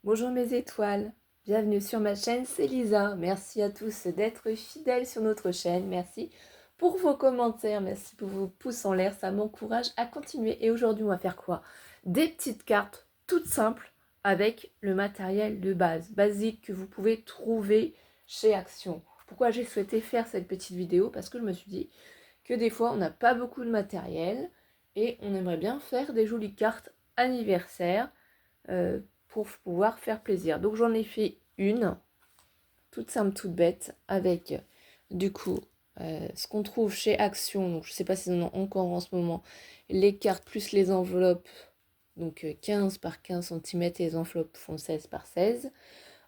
Bonjour mes étoiles, bienvenue sur ma chaîne, c'est Lisa. Merci à tous d'être fidèles sur notre chaîne, merci pour vos commentaires, merci pour vos pouces en l'air, ça m'encourage à continuer. Et aujourd'hui on va faire quoi? Des petites cartes toutes simples avec le matériel de base, basique que vous pouvez trouver chez Action. Pourquoi j'ai souhaité faire cette petite vidéo? Parce que je me suis dit que des fois on n'a pas beaucoup de matériel et on aimerait bien faire des jolies cartes anniversaires pour pouvoir faire plaisir. Donc j'en ai fait une, toute simple, toute bête, avec du coup ce qu'on trouve chez Action, donc je ne sais pas s'ils en ont encore en ce moment, les cartes plus les enveloppes, donc 15 par 15 cm et les enveloppes font 16 par 16.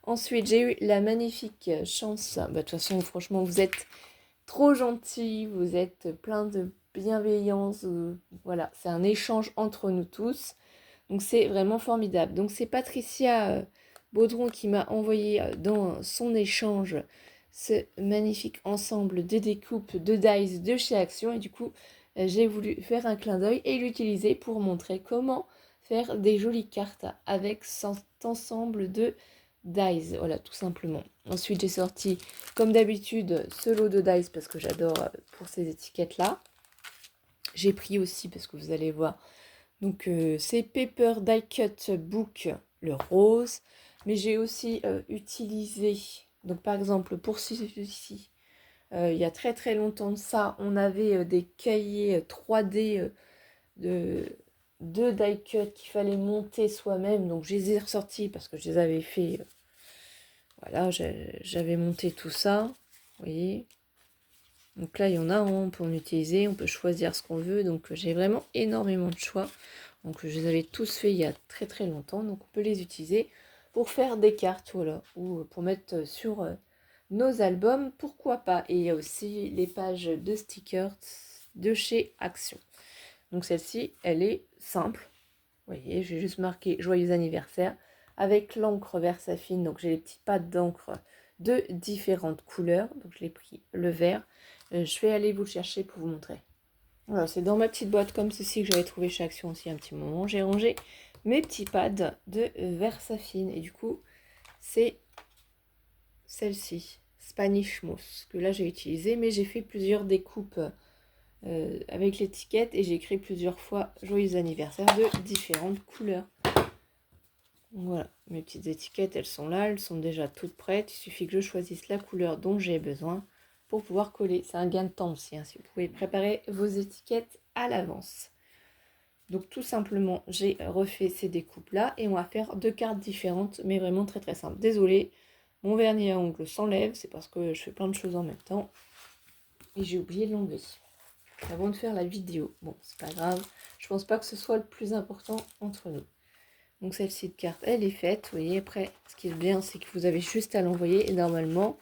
Ensuite j'ai eu la magnifique chance, de toute façon franchement vous êtes trop gentils, vous êtes plein de bienveillance, voilà, c'est un échange entre nous tous. Donc c'est vraiment formidable. Donc c'est Patricia Baudron qui m'a envoyé dans son échange ce magnifique ensemble de découpes de dice de chez Action. Et du coup, j'ai voulu faire un clin d'œil et l'utiliser pour montrer comment faire des jolies cartes avec cet ensemble de dice. Voilà, tout simplement. Ensuite, j'ai sorti, comme d'habitude, ce lot de dice parce que j'adore pour ces étiquettes-là. J'ai pris aussi, parce que vous allez voir, donc c'est Paper Die Cut Book, le rose. Mais j'ai aussi utilisé, donc par exemple pour celui-ci, il y a très très longtemps de ça, on avait des cahiers 3D de die cut qu'il fallait monter soi-même. Donc je les ai ressortis parce que je les avais fait. Voilà, j'avais monté tout ça. Vous voyez. Donc là, il y en a, on peut en utiliser, on peut choisir ce qu'on veut. Donc j'ai vraiment énormément de choix. Donc je les avais tous faits il y a très très longtemps. Donc on peut les utiliser pour faire des cartes, voilà, ou pour mettre sur nos albums, pourquoi pas. Et il y a aussi les pages de stickers de chez Action. Donc celle-ci, elle est simple. Vous voyez, j'ai juste marqué joyeux anniversaire avec l'encre Versafine. Donc j'ai les petites pattes d'encre de différentes couleurs. Donc je l'ai pris le vert. Je vais aller vous le chercher pour vous montrer. Voilà, c'est dans ma petite boîte comme ceci que j'avais trouvé chez Action aussi un petit moment. J'ai rangé mes petits pads de Versafine. Et du coup, c'est celle-ci, Spanish Moss, que là j'ai utilisé. Mais j'ai fait plusieurs découpes avec l'étiquette et j'ai écrit plusieurs fois joyeux anniversaire de différentes couleurs. Voilà, mes petites étiquettes, elles sont là, elles sont déjà toutes prêtes. Il suffit que je choisisse la couleur dont j'ai besoin pour pouvoir coller. C'est un gain de temps aussi, hein, si vous pouvez préparer vos étiquettes à l'avance. Donc tout simplement, j'ai refait ces découpes-là et on va faire deux cartes différentes, mais vraiment très très simples. Désolée, mon vernis à ongles s'enlève, c'est parce que je fais plein de choses en même temps. Et j'ai oublié de l'enlever avant de faire la vidéo. Bon, c'est pas grave, je pense pas que ce soit le plus important entre nous. Donc celle-ci de carte, elle est faite. Vous voyez, après, ce qui est bien, c'est que vous avez juste à l'envoyer. Et normalement,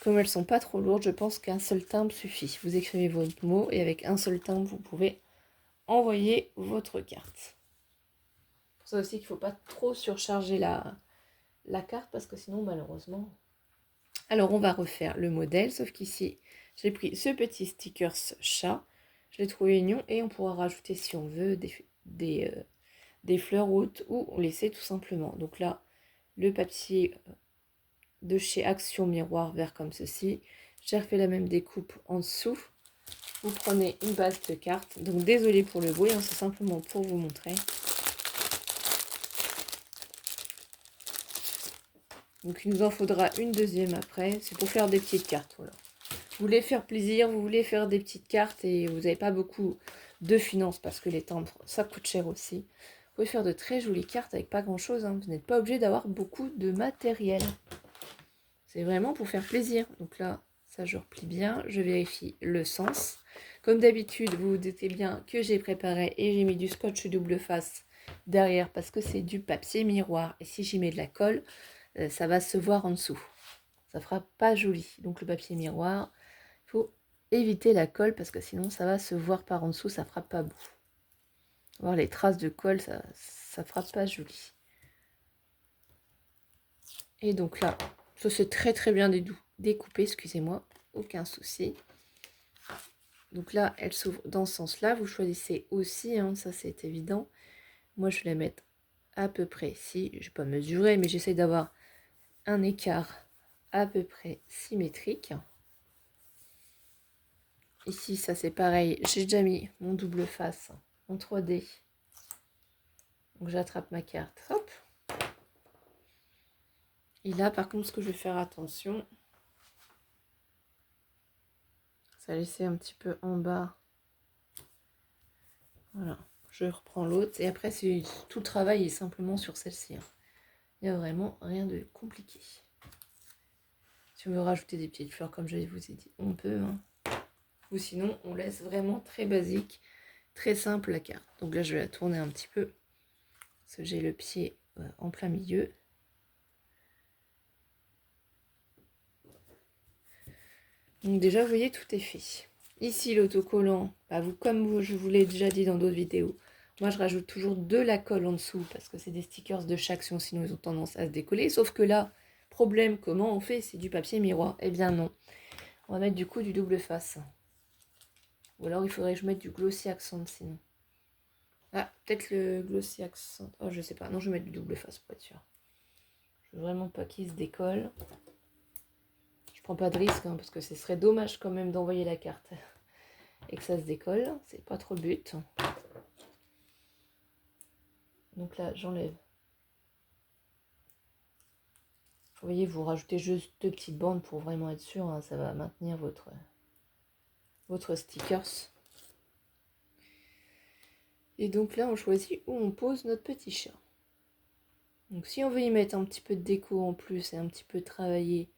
comme elles sont pas trop lourdes, je pense qu'un seul timbre suffit. Vous écrivez votre mot et avec un seul timbre, vous pouvez envoyer votre carte. Pour ça aussi qu'il ne faut pas trop surcharger la carte parce que sinon, malheureusement... Alors, on va refaire le modèle, sauf qu'ici, j'ai pris ce petit stickers chat. Je l'ai trouvé mignon et on pourra rajouter, si on veut, des fleurs hautes ou laisser tout simplement. Donc là, le papier de chez Action Miroir vert comme ceci. J'ai refait la même découpe en dessous. Vous prenez une base de cartes. Donc désolé pour le bruit, hein, c'est simplement pour vous montrer. Donc il nous en faudra une deuxième après. C'est pour faire des petites cartes. Voilà. Vous voulez faire plaisir, vous voulez faire des petites cartes et vous n'avez pas beaucoup de finances parce que les timbres, ça coûte cher aussi. Vous pouvez faire de très jolies cartes avec pas grand chose. Hein. Vous n'êtes pas obligé d'avoir beaucoup de matériel. C'est vraiment pour faire plaisir. Donc là, ça je replie bien. Je vérifie le sens. Comme d'habitude, vous vous doutez bien que j'ai préparé et j'ai mis du scotch double face derrière parce que c'est du papier miroir. Et si j'y mets de la colle, ça va se voir en dessous. Ça fera pas joli. Donc le papier miroir, il faut éviter la colle parce que sinon ça va se voir par en dessous, ça fera pas beau. Voir les traces de colle, ça fera pas joli. Et donc là, ça c'est très très bien découpé, excusez-moi, aucun souci. Donc là, elle s'ouvre dans ce sens-là. Vous choisissez aussi, hein, ça c'est évident. Moi, je vais la mettre à peu près, si je ne vais pas mesurer, mais j'essaie d'avoir un écart à peu près symétrique. Ici, ça c'est pareil, j'ai déjà mis mon double face en 3D. Donc j'attrape ma carte, hop. Et là, par contre, ce que je vais faire attention, ça va laisser un petit peu en bas. Voilà, je reprends l'autre. Et après, tout le travail est simplement sur celle-ci. Il n'y a vraiment rien de compliqué. Si on veut rajouter des petites fleurs, comme je vous ai dit, on peut. Ou sinon, on laisse vraiment très basique, très simple la carte. Donc là, je vais la tourner un petit peu. Parce que j'ai le pied en plein milieu. Donc déjà, vous voyez, tout est fait. Ici, l'autocollant, comme je vous l'ai déjà dit dans d'autres vidéos, moi, je rajoute toujours de la colle en dessous parce que c'est des stickers de chaque action, sinon ils ont tendance à se décoller. Sauf que là, problème, comment on fait? C'est du papier miroir. Eh bien non. On va mettre du coup du double face. Ou alors, il faudrait que je mette du glossy accent sinon. Ah, peut-être le glossy accent. Oh, je sais pas. Non, je vais mettre du double face pour être sûr. Je veux vraiment pas qu'il se décolle. Je prends pas de risque parce que ce serait dommage quand même d'envoyer la carte et que ça se décolle. C'est pas trop le but. Donc là, j'enlève. Vous voyez, vous rajoutez juste 2 petites bandes pour vraiment être sûr. Ça va maintenir votre stickers. Et donc là, on choisit où on pose notre petit chat. Donc si on veut y mettre un petit peu de déco en plus et un petit peu travailler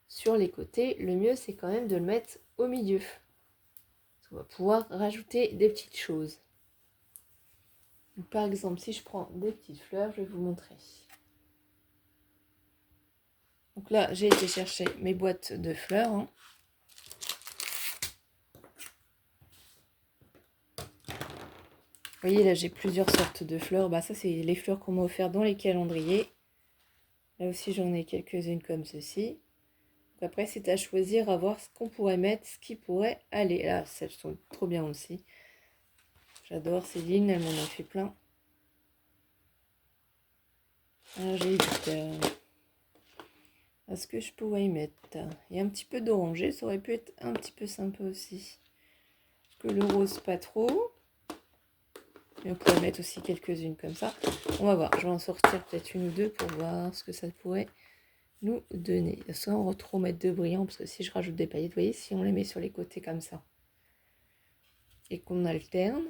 sur les côtés, le mieux c'est quand même de le mettre au milieu. On va pouvoir rajouter des petites choses. Donc, par exemple, si je prends des petites fleurs, je vais vous montrer. Donc là, j'ai été chercher mes boîtes de fleurs. Vous voyez, là, j'ai plusieurs sortes de fleurs. Ça, c'est les fleurs qu'on m'a offertes dans les calendriers. Là aussi, j'en ai quelques-unes comme ceci. Donc après, c'est à choisir, à voir ce qu'on pourrait mettre, ce qui pourrait aller. Là, celles sont trop bien aussi. J'adore Céline, elle m'en a fait plein. Alors, j'ai hésité à ce que je pourrais y mettre. Et un petit peu d'oranger, ça aurait pu être un petit peu sympa aussi. Parce que le rose, pas trop. Et on pourrait mettre aussi quelques-unes comme ça. On va voir, je vais en sortir peut-être une ou deux pour voir ce que ça pourrait nous donner. Sans trop mettre de brillant, parce que si je rajoute des paillettes, vous voyez, si on les met sur les côtés comme ça, et qu'on alterne,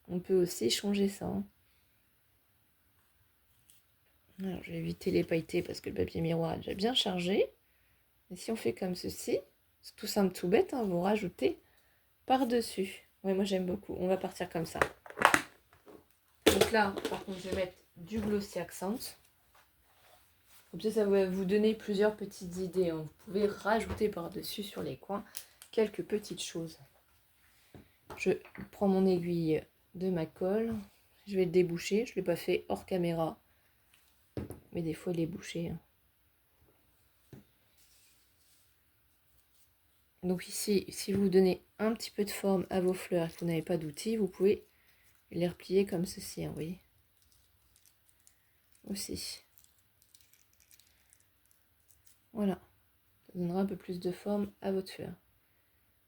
on peut aussi changer ça. Alors, je vais éviter les pailletés parce que le papier miroir est déjà bien chargé. Et si on fait comme ceci, c'est tout simple, tout bête, vous rajoutez par-dessus. Ouais, moi j'aime beaucoup. On va partir comme ça. Donc là, par contre, je vais mettre du glossy accent. Comme ça va vous donner plusieurs petites idées. Vous pouvez rajouter par-dessus sur les coins quelques petites choses. Je prends mon aiguille de ma colle. Je vais le déboucher. Je ne l'ai pas fait hors caméra. Mais des fois, il est bouché. Donc ici, si vous donnez un petit peu de forme à vos fleurs et que vous n'avez pas d'outils, vous pouvez les replier comme ceci, vous voyez. Aussi. Voilà. Ça donnera un peu plus de forme à votre fleur.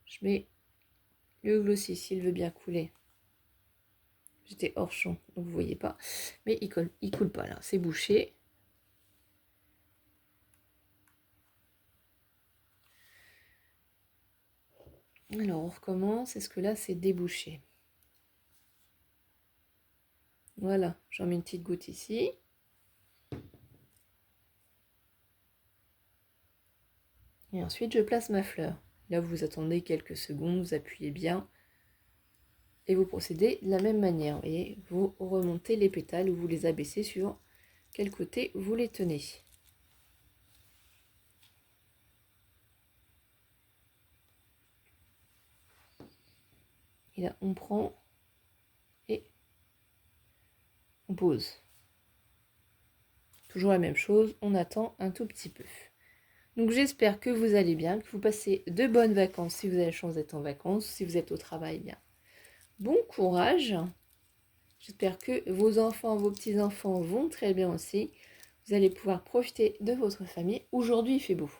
Je mets le glossy s'il veut bien couler. J'étais hors champ, donc vous voyez pas. Mais il coule pas là, c'est bouché. Alors on recommence, est-ce que là c'est débouché? Voilà, j'en mets une petite goutte ici. Et ensuite je place ma fleur. Là vous attendez quelques secondes, vous appuyez bien. Et vous procédez de la même manière. Vous voyez, vous remontez les pétales ou vous les abaissez sur quel côté vous les tenez. Et là on prend et on pose. Toujours la même chose, on attend un tout petit peu. Donc j'espère que vous allez bien, que vous passez de bonnes vacances si vous avez la chance d'être en vacances, si vous êtes au travail, bien. Bon courage. J'espère que vos enfants, vos petits-enfants vont très bien aussi. Vous allez pouvoir profiter de votre famille. Aujourd'hui, il fait beau.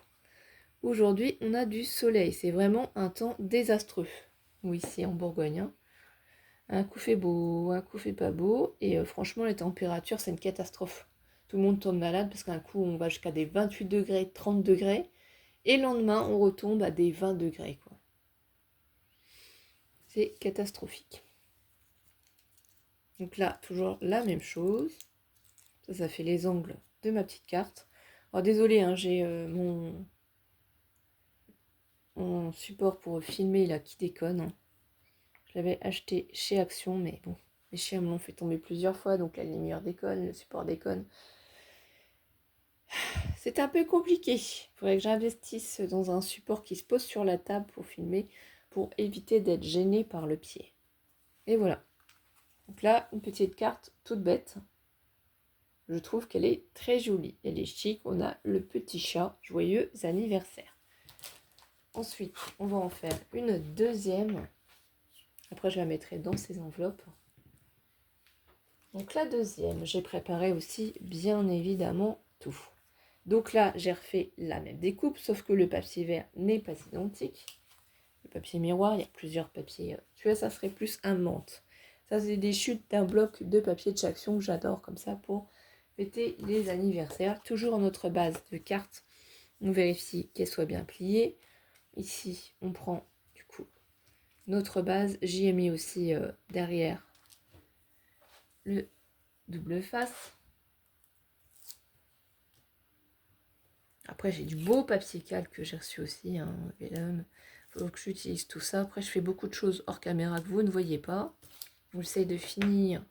Aujourd'hui, on a du soleil. C'est vraiment un temps désastreux. Oui, ici en Bourgogne. Hein. Un coup fait beau, un coup fait pas beau. Et franchement, les températures, c'est une catastrophe. Tout le monde tombe malade parce qu'un coup, on va jusqu'à des 28 degrés, 30 degrés. Et le lendemain, on retombe à des 20 degrés. Quoi. C'est catastrophique. Donc là, toujours la même chose. Ça fait les angles de ma petite carte. Alors désolé, hein, j'ai mon support pour filmer là qui déconne. Hein. Je l'avais acheté chez Action, mais bon, les chiens me l'ont fait tomber plusieurs fois, donc la lumière déconne, le support déconne. C'est un peu compliqué. Il faudrait que j'investisse dans un support qui se pose sur la table pour filmer, pour éviter d'être gêné par le pied. Et voilà. Donc là, une petite carte toute bête. Je trouve qu'elle est très jolie. Elle est chic. On a le petit chat. Joyeux anniversaire. Ensuite, on va en faire une deuxième. Après, je la mettrai dans ces enveloppes. Donc la deuxième, j'ai préparé aussi, bien évidemment, tout. Donc là, j'ai refait la même découpe, sauf que le papier vert n'est pas identique. Le papier miroir, il y a plusieurs papiers. Tu vois, ça serait plus un menthe. Ça, c'est des chutes d'un bloc de papier de Chaction que j'adore comme ça pour fêter les anniversaires. Toujours notre base de cartes. On vérifie qu'elle soit bien pliée. Ici, on prend du coup notre base. J'y ai mis aussi derrière le double face. Après, j'ai du beau papier calque que j'ai reçu aussi. Hein, il faut que j'utilise tout ça. Après, je fais beaucoup de choses hors caméra que vous ne voyez pas. J'essaye de finir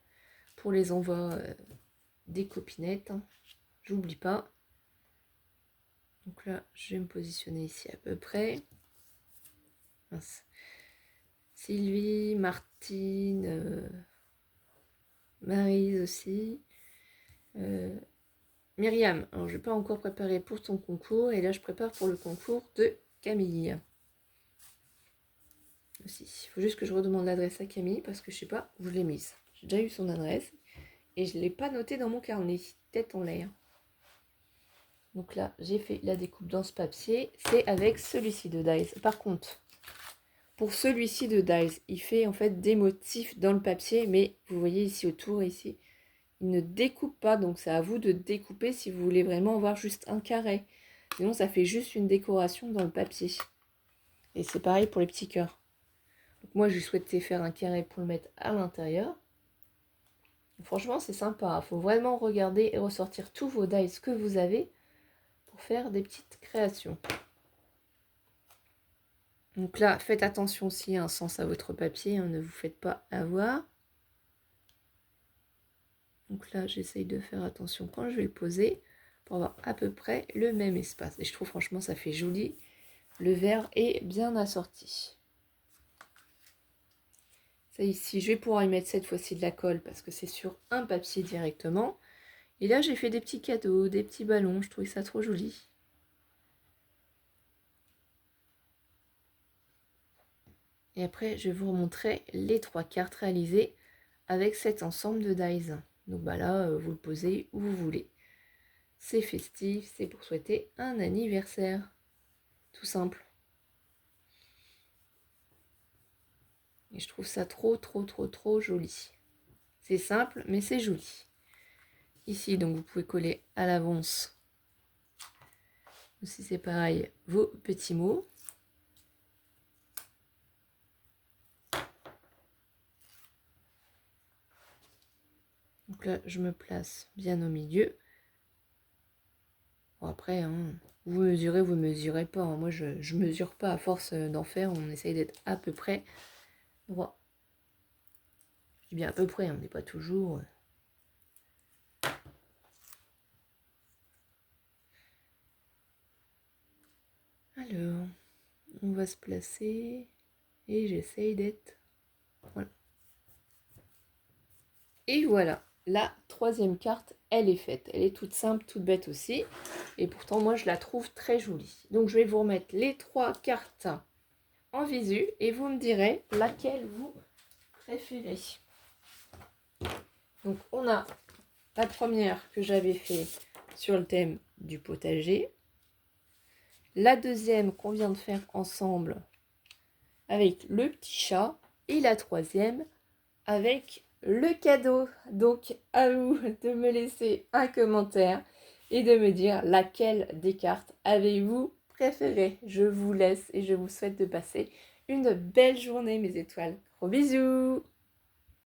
pour les envois des copinettes. Hein. J'oublie pas. Donc là, je vais me positionner ici à peu près. Mince. Sylvie, Martine, Maryse aussi. Myriam, alors je n'ai pas encore préparé pour ton concours. Et là, je prépare pour le concours de Camille. Aussi. Il faut juste que je redemande l'adresse à Camille parce que je sais pas où je l'ai mise. J'ai déjà eu son adresse et je ne l'ai pas noté dans mon carnet. Tête en l'air. Donc là, j'ai fait la découpe dans ce papier. C'est avec celui-ci de Dies. Par contre, pour celui-ci de Dies, il fait en fait des motifs dans le papier, mais vous voyez ici autour, ici, il ne découpe pas. Donc c'est à vous de découper si vous voulez vraiment avoir juste un carré. Sinon, ça fait juste une décoration dans le papier. Et c'est pareil pour les petits cœurs. Donc moi, je souhaitais faire un carré pour le mettre à l'intérieur. Franchement, c'est sympa. Il faut vraiment regarder et ressortir tous vos dies que vous avez pour faire des petites créations. Donc là, faites attention aussi à un sens à votre papier. Hein, ne vous faites pas avoir. Donc là, j'essaye de faire attention quand je vais le poser pour avoir à peu près le même espace. Et je trouve franchement, ça fait joli. Le vert est bien assorti. Ça ici, je vais pouvoir y mettre cette fois-ci de la colle parce que c'est sur un papier directement. Et là, j'ai fait des petits cadeaux, des petits ballons. Je trouvais ça trop joli. Et après, je vais vous remontrer les 3 cartes réalisées avec cet ensemble de dies. Donc bah là, vous le posez où vous voulez. C'est festif, c'est pour souhaiter un anniversaire. Tout simple. Et je trouve ça trop joli. C'est simple, mais c'est joli. Ici, donc vous pouvez coller à l'avance. Aussi, c'est pareil, vos petits mots. Donc là, je me place bien au milieu. Bon, après, hein, vous mesurez pas. Hein. Moi, je mesure pas. À force d'en faire, on essaye d'être à peu près droit. Je dis bien à peu près, on n'est pas toujours... Alors, on va se placer et j'essaye d'être... Voilà. Et voilà, la 3e carte, elle est faite. Elle est toute simple, toute bête aussi. Et pourtant, moi, je la trouve très jolie. Donc, je vais vous remettre les 3 cartes en visu et vous me direz laquelle vous préférez. Donc, on a la première que j'avais fait sur le thème du potager. La deuxième qu'on vient de faire ensemble avec le petit chat. Et la troisième avec le cadeau. Donc, à vous de me laisser un commentaire et de me dire laquelle des cartes avez-vous préférée. Je vous laisse et je vous souhaite de passer une belle journée, mes étoiles. Gros bisous!